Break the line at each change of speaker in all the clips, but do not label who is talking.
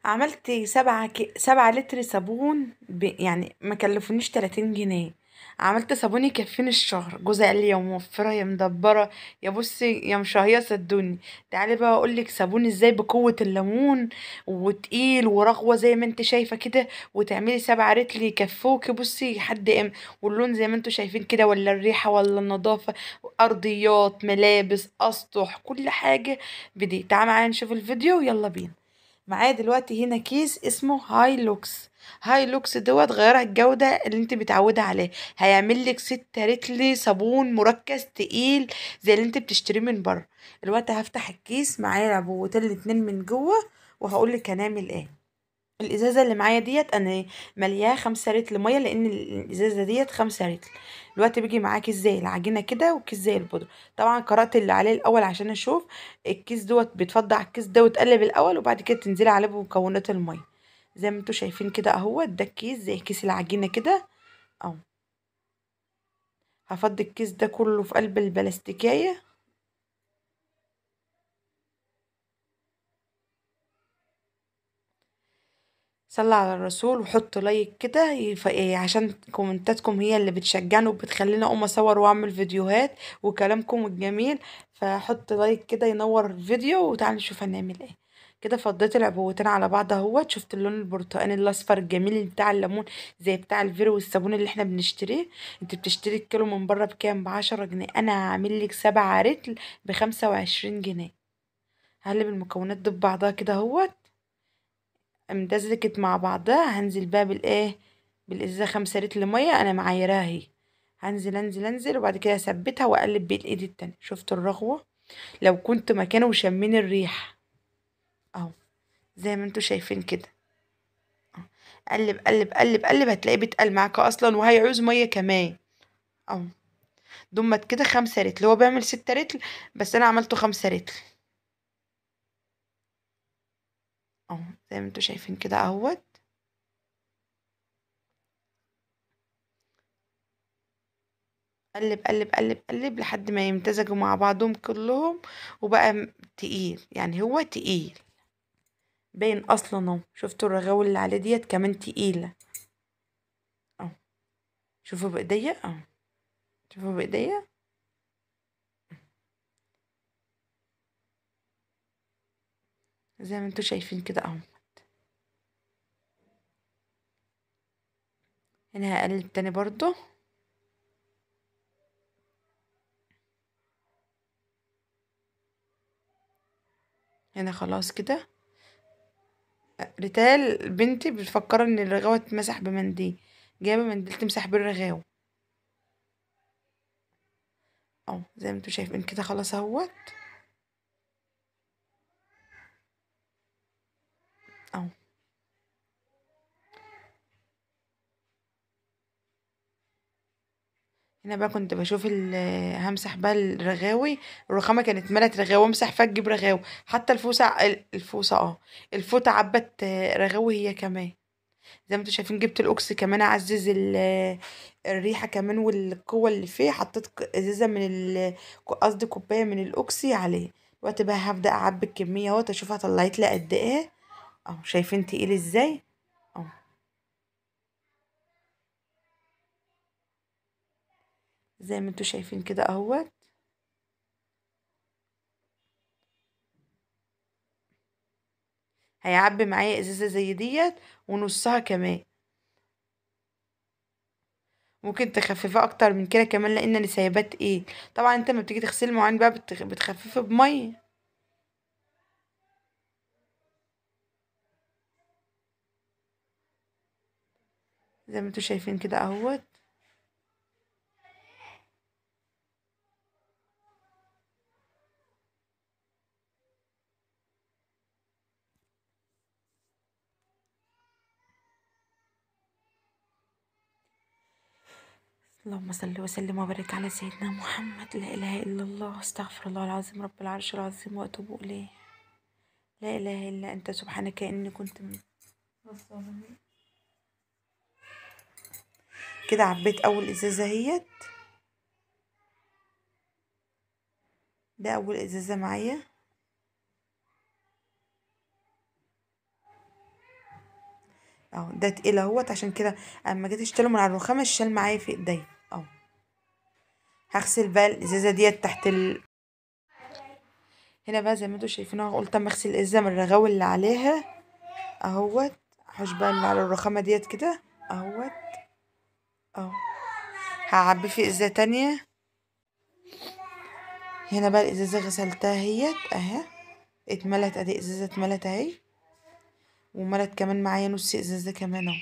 عملت 7 لتر صابون يعني ما كلفونيش 30 جنيه. عملت صابون يكفيني الشهر. جوزي قال لي يا موفرة يا مدبرة يا بصي يا مشهيصة الدنيا. تعالي بقى اقولك صابون ازاي بقوة الليمون وتقيل ورغوة زي ما انت شايفة كده، وتعملي 7 رتل يكفوكي بصي لحد واللون زي ما انتوا شايفين كده، ولا الريحة ولا النظافة، ارضيات ملابس اسطح كل حاجة بدي. تعالى معايا نشوف الفيديو، يلا بينا. معايا دلوقتي هنا كيس اسمه هاي لوكس. هاي لوكس دوت غيرها الجودة اللي انت متعودة عليه. هيعمل لك 6 رتل صابون مركز تقيل زي اللي انت بتشتريه من بره. دلوقتي هفتح الكيس، معايا العبوتين الاتنين من جوه، وهقول لك هنعمل ايه. الازازه اللي معايا ديت انا ملياها 5 رتل ميه، لان الازازه ديت 5 رتل. دلوقتي بيجي معاه كيس زي العجينه كده وكيس زي البودره. طبعا قرأت اللي عليه الاول عشان اشوف. الكيس دوت بتفضي على الكيس ده وتقلب الاول، وبعد كده تنزلي عليه بمكونات الميه. زي ما انتوا شايفين كده اهو، ده الكيس زي كيس العجينه كده اهو. هفضي الكيس ده كله في قلب البلاستيكايه. صلى على الرسول وحط لايك كده عشان كومنتاتكم هي اللي بتشجعني وبتخليني اقوم اصور واعمل فيديوهات، وكلامكم الجميل. فحط لايك كده ينور الفيديو، وتعالى نشوف هنعمل ايه. كده فضيت العبوتين على بعض اهوت. شفت اللون البرتقاني الاصفر الجميل اللي بتاع الليمون، زي بتاع الفيرو والصابون اللي احنا بنشتريه. انت بتشتري الكيلو من بره بكام؟ ب10 جنيه. انا هعمل لك 7 رتل ب25 جنيه. هقلب المكونات دي ببعضها كده اهوت. امتزجت مع بعضها. هنزل بقى بالايه، بالازازه 5 رتل ميه انا معايراها اهي. هنزل انزل انزل، وبعد كده اثبتها واقلب بالايد التانية. شفت الرغوه؟ لو كنت مكانه وشمين الريح اهو، زي ما انتوا شايفين كده. قلب قلب قلب قلب، هتلاقيه بيتقل معاك اصلا وهيعوز ميه كمان اهو. ضمت كده 5 رتل. هو بيعمل 6 رتل، بس انا عملته 5 رتل اهو، زي ما انتوا شايفين كده اهوت. قلب قلب قلب قلب لحد ما يمتزجوا مع بعضهم كلهم، وبقى تقيل. يعني هو تقيل باين اصلا اهو. شفتوا الرغاوي اللي عليه ديت كمان تقيلة اهو. شوفوا بايديا اهو، شوفوا بايديا. زي ما انتوا شايفين كده اهو. هنا هقلب تاني برضو. هنا خلاص كده. ريتال بنتي بتفكر ان الرغاوة تمسح بمنديل، جايبة منديل تمسح بيه الرغاوة اهو. زي ما انتوا شايفين كده خلاص اهوت اهو. هنا بقى كنت بشوف همسح بقى الرغاوي. الرخامة كانت ملت رغاوي، امسح فيها تجيب رغاوي. حتى الفوسة الفوسة الفوطة عبت رغاوي هي كمان. زي ما انتوا شايفين جبت الاوكس كمان اعزز الريحة كمان والقوة اللي فيه. حطيت ازازة من قصدي كوباية من الاوكسي عليه. دلوقتي بقى هبدأ اعبي الكمية اهوت، اشوفها طلعت لي قد ايه اهو. شايفين تقيل ازاي اهو. زي ما انتوا شايفين كده اهوت. هيعبي معايا ازازة زي ديت ونصها كمان. ممكن تخففيه اكتر من كده كمان، لان انا سايبات ايه. طبعا انت لما بتيجي تغسلي المواعين بقى بتخففي بميه. زي ما انتوا شايفين كده اهوت. اللهم صل وسلم وبارك على سيدنا محمد. لا اله الا الله، استغفر الله العظيم رب العرش العظيم واتوب اليه. لا اله الا انت سبحانك اني كنت من الظالمين. كده عبيت اول ازازه اهيت. ده اول ازازه معايا. اهو ده تقيل اهوت، عشان كده اما جيت اشتري من على الرخامه الشال معايا في ايديا اهو. هغسل بقى الازازه ديت تحت هنا بقى زي ما انتوا شايفين اهو، قلت اما اغسل الازازه من الرغاوي اللي عليها اهوت. هحوش بقى اللي على الرخامه ديت كده اهوت اهو. هعبي في ازازه تانية. هنا بقى الازازه غسلتها اهيت اهي، اتملت ادي ازازه اتملت اهي، وملت كمان معايا نص ازازه كمان اهو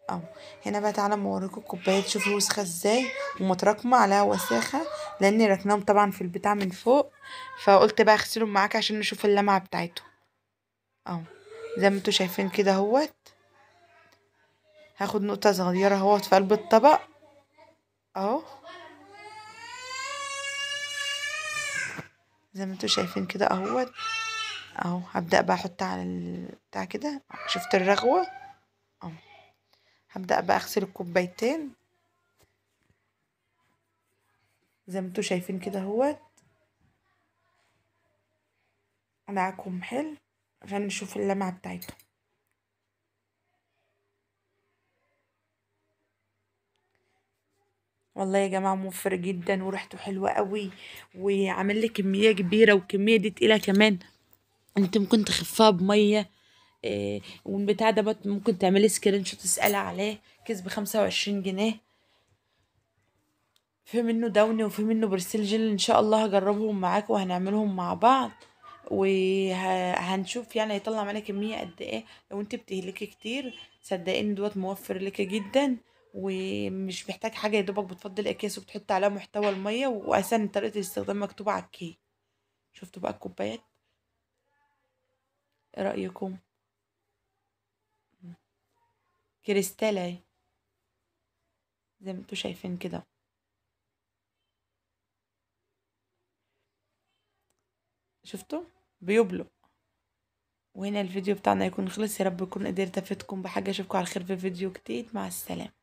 اهو. هنا بقى تعالى اما اوريكم الكوبايات، شوفوا وسخه ازاي ومتراكمه عليها وساخه، لاني ركناهم طبعا في البتاع من فوق، فقلت بقى اغسلهم معاك عشان نشوف اللمعه بتاعتهم اهو. زي ما انتوا شايفين كده اهوت. هاخد نقطه صغيره اهوت في قلب الطبق اهو، زي ما انتوا شايفين كده اهوت اهو. هبدأ بقى احط على البتاع كده، شفت الرغوة اهو. هبدأ بقى اغسل الكوبايتين زي ما انتوا شايفين كده اهوت. ادعكم حلو عشان نشوف اللمعة بتاعتهم. والله يا جماعة موفر جدا وريحته حلوة قوي، وعامل لي كمية كبيرة، والكمية دي تقيلة كمان، انت ممكن تخفها بمية. والبتاع ده ممكن تعملي سكرين شوت تسألي عليه، كيس ب25 جنيه. في منه دوني وفي منه برسيل جل، ان شاء الله هجربهم معاكم وهنعملهم مع بعض، وهنشوف يعني هيطلع معانا كمية قد ايه. لو انت بتهلكي كتير صدقيني دوت موفر لك جدا، ومش محتاج حاجة، يا دوبك بتفضي الاكياس وبتحط عليها محتوى المية، واساسا طريقة الاستخدام مكتوبة على الكيس. شفتوا بقى الكوبايات؟ ايه رأيكم؟ كريستال اهي زي ما انتوا شايفين كده، شفتوا بيبلق. وهنا الفيديو بتاعنا يكون خلص، يا رب يكون قدرت افيدكم بحاجة. اشوفكم على خير في فيديو جديد، مع السلامة.